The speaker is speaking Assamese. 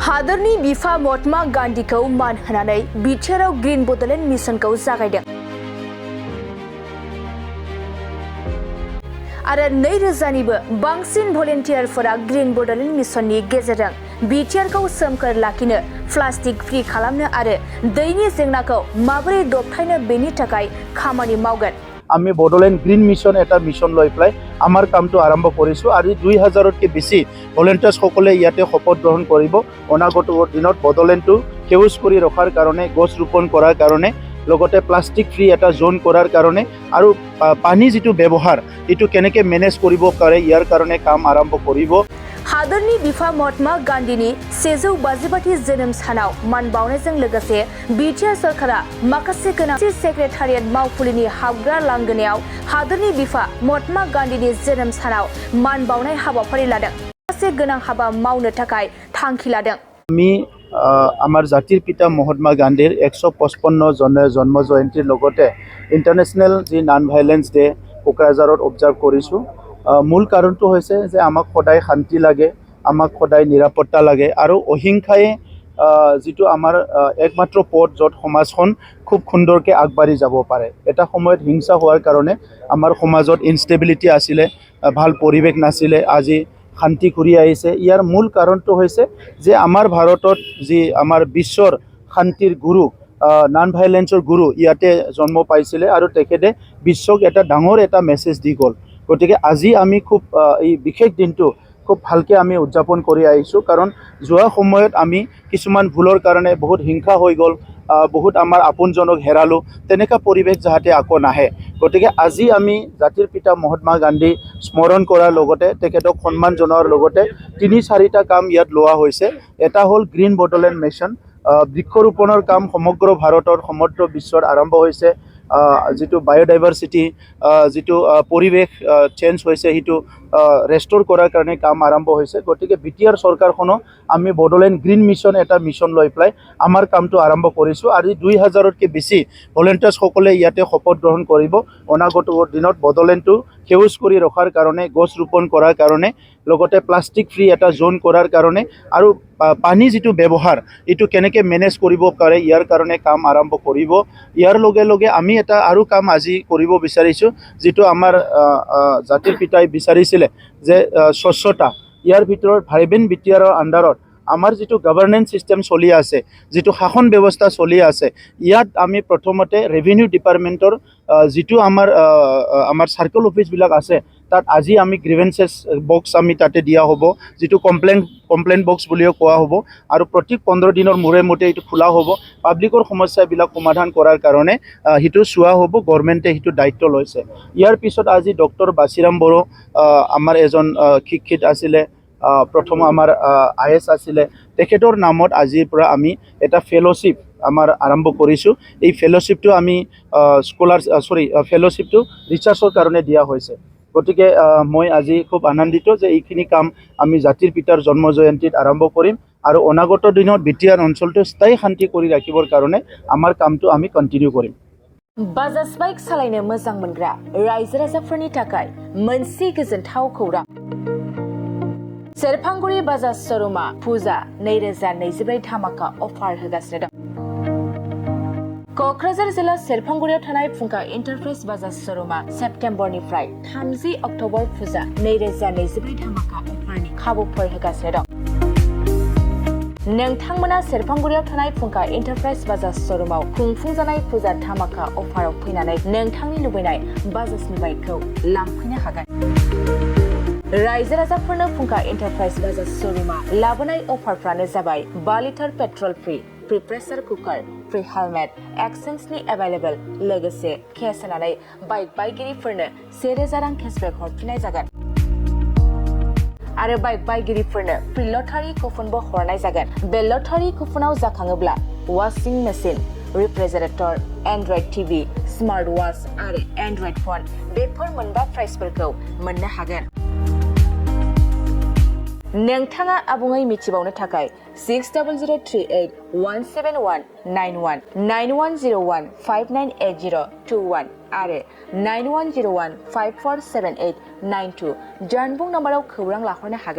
हादोरनि बिफा महात्मा गान्धीखौ मान होनानै बिटिआरआव ग्रीन बडलेण्ड मिशनखौ जागायदों आरो 2000निबो बांसिन भलेन्टियारफोरा ग्रीन बडलेण्ड मिशननि गेजेरजों बिटिआरखौ सोमखोर लाखिनो प्लास्टिक फ्री खालामनो आरो दैनि जेंनाखौ माबोरै दबथायनो बेनि थाखाय खामानि मावगोन। আমি বডোল্যান্ড গ্ৰীণ মিছন এটা মিছন লৈ পেলাই আমাৰ কামটো আৰম্ভ কৰিছোঁ। আজি 2000তকৈ বেছি ভলেণ্টিয়াৰ্ছসকলে ইয়াতে শপত গ্ৰহণ কৰিব। অনাগত দিনত বডোল্যাণ্ডটো সেউজ কৰি ৰখাৰ কাৰণে, গছ ৰোপণ কৰাৰ কাৰণে, লগতে প্লাষ্টিক ফ্ৰী এটা জোন কৰাৰ কাৰণে আৰু পানী যিটো ব্যৱহাৰ এইটো কেনেকৈ মেনেজ কৰিব পাৰে ইয়াৰ কাৰণে কাম আৰম্ভ কৰিব। हादोरनि बिफा महात्मा गान्धीनि 152 जोनोम सानाव मान बावनायजों लोगोसे बिटिआर सरकारा माखासे गोनां सेक्रेटारियेट मावफुलिनि हाबग्रा लांगोनायाव हादोरनि बिफा महात्मा गान्धीनि जोनोम सानाव मान बावनाय हाबाफारि लादों। माखासे गोनां हाबा मावनो थाखाय थांखि लादों। আমি আমাৰ জাতিৰ পিতা মহাত্মা গান্ধীৰ 155 জন্ম জয়ন্তীৰ লগতে ইণ্টাৰনেশ্যনেল যি নন ভাইলেন্স ডে কোকৰাঝাৰত অবজাৰ্ভ কৰিছোঁ। মূল কাৰণটো হৈছে যে আমাক সদায় শান্তি লাগে, আমাক সদায় নিৰাপত্তা লাগে আৰু অহিংসাই যিটো আমাৰ একমাত্ৰ পথ য'ত সমাজখন খুব সুন্দৰকৈ আগবাঢ়ি যাব পাৰে। এটা সময়ত হিংসা হোৱাৰ কাৰণে আমাৰ সমাজত ইনষ্টেবিলিটি আছিলে, ভাল পৰিৱেশ নাছিলে। আজি শান্তি ঘূৰি আহিছে। ইয়াৰ মূল কাৰণটো হৈছে যে আমাৰ ভাৰতত যি আমাৰ বিশ্বৰ শান্তিৰ গুৰু, নন ভাইলেন্সৰ গুৰু ইয়াতে জন্ম পাইছিলে আৰু তেখেতে বিশ্বক এটা ডাঙৰ এটা মেছেজ দি গ'ল। গতিকে আজি আমি খুব এই বিশেষ দিনটো খুব ভালকৈ আমি উদযাপন কৰি আহিছোঁ। কাৰণ যোৱা সময়ত আমি কিছুমান ভুলৰ কাৰণে বহুত হিংসা হৈ গ'ল, বহুত আমাৰ আপোনজনক হেৰালোঁ। তেনেকুৱা পৰিৱেশ যাতে আকৌ নাহে। গতিকে আজি আমি জাতিৰ পিতা মহাত্মা গান্ধী স্মৰণ কৰাৰ লগতে তেখেতক সন্মান জনোৱাৰ লগতে 3-4টা কাম ইয়াত লোৱা হৈছে। এটা হ'ল গ্ৰীণ বডোলেণ্ড মিছন। বৃক্ষৰোপণৰ কাম সমগ্ৰ ভাৰতৰ সমগ্ৰ বিশ্বত আৰম্ভ হৈছে। যিটো বায়'ডাইভাৰ্চিটি, যিটো পৰিৱেশ চেঞ্জ হৈছে সেইটো ৰেষ্ট'ৰ কৰাৰ কাৰণে কাম আৰম্ভ হৈছে। গতিকে বিটিআৰ চৰকাৰখনো আমি বডোলেণ্ড গ্ৰীণ মিছন এটা মিছন লৈ পেলাই আমাৰ কামটো আৰম্ভ কৰিছোঁ। আজি 2000তকৈ বেছি ভলেণ্টিয়াৰ্ছসকলে ইয়াতে শপত গ্ৰহণ কৰিব। অনাগত দিনত বডোলেণ্ডটো সেউজ কৰি ৰখাৰ কাৰণে, গছ ৰোপণ কৰাৰ কাৰণে, লগতে প্লাষ্টিক ফ্ৰী এটা জোন কৰাৰ কাৰণে আৰু পানী যিটো ব্যৱহাৰ এইটো কেনেকৈ মেনেজ কৰিব পাৰে ইয়াৰ কাৰণে কাম আৰম্ভ কৰিব। ইয়াৰ লগে লগে আমি এটা আৰু কাম আজি কৰিব বিচাৰিছোঁ, যিটো আমাৰ জাতিৰ পিতাই বিচাৰিছিলে যে স্বচ্ছতা। ইয়াৰ ভিতৰত ভাইব্ৰেণ্ট বিটিআৰৰ আণ্ডাৰত আমাৰ যিটো গভৰ্নেন্স ছিষ্টেম চলি আছে, যিটো শাসন ব্যৱস্থা চলি আছে, ইয়াত আমি প্ৰথমতে ৰেভিনিউ ডিপাৰ্টমেণ্টৰ যিটো আমাৰ চাৰ্কল অফিচবিলাক আছে তাত আজি আমি গ্ৰিভেন্সেছ বক্স আমি তাতে দিয়া হ'ব, যিটো কমপ্লেইন বক্স বুলিও কোৱা হ'ব। আৰু প্ৰতি 15 দিনৰ মূৰে মূৰে এইটো খোলা হ'ব। পাব্লিকৰ সমস্যাবিলাক সমাধান কৰাৰ কাৰণে সেইটো চোৱা হ'ব। গভৰ্ণমেণ্টে সেইটো দায়িত্ব লৈছে। ইয়াৰ পিছত আজি ডক্টৰ বাচিৰাম বড়ো আমাৰ এজন শিক্ষিত আছিলে, প্ৰথম আমাৰ IS আছিলে। তেখেতৰ নামত আজিৰ পৰা আমি এটা ফেলোশ্বিপ আমাৰ আৰম্ভ কৰিছোঁ। এই ফেলোশ্বিপটো আমি ফেলোশ্বিপটো ৰিচাৰ্চৰ কাৰণে দিয়া হৈছে। গতিকে মই আজি খুব আনন্দিত যে এইখিনি কাম আমি জাতিৰ পিতাৰ জন্ম জয়ন্তীত আৰম্ভ কৰিম আৰু অনাগত দিনত বিটিআৰ অঞ্চলটো স্থায়ী শান্তি কৰি ৰাখিবৰ কাৰণে আমাৰ কামটো আমি কণ্টিনিউ কৰিম। बाजाज बाइक सालायनो मोजां मोनग्रा रायजो राजाफोरनि थाखाय मोनसे गोजोनथाव खौरां। सेरफांगुरि बाजाज श'रुमा फुजा 2024 धामाका अफार होगासिनो दं। क'क्राझार जिल्ला सेरफांगुरियाव थानाय फुंखा एन्टारप्राइज बाजाज श'रुमा सेप्तेम्बरनिफ्राय 30 अक्ट'बर फुजा 2024 धामाका अफारनि खाबुफोर होगासिनो दं। नोंथांमोना सेरफांगुरियाव थानाय फुंखा एन्टारप्राइज बाजाज श'रुमाव खुंफुंजानाय फुजा धामाका अफाराव फैनानै नोंथांनि लुबैनाय बाजाजनि बाइकखौ लांफैनो हागोन। रायजो राजाफोरनो फुंखा एन्टारप्राइज बाजाज श'रुमा लाबोनाय अफारफ्रानो जाबाय 5 litre petrol free, free pressure cooker, free helmet, एक्सचेन्जनि एभेलेबल, लोगोसे केस होनानै बाइक बायगिरिफोरनो 1000 रां केसबेक हरफिननाय जागोन। आरो बाइक बायगिरिफोरनो फ्री लटारि कुपनबो हरनाय जागोन। बे लटारि कुपनाव जाखाङोब्ला washing machine, refrigerator, android TV, smart watch आरो एन्ड्रइड फन बेफोर मोनबा प्राइजफोरखौ मोननो हागोन। नोंथाङा आबुङै मिथिबावनो थाखाय 6038171919 9101598021 आरो 9101547892 जानबुं नम्बराव खौरां लाहरनो हागोन।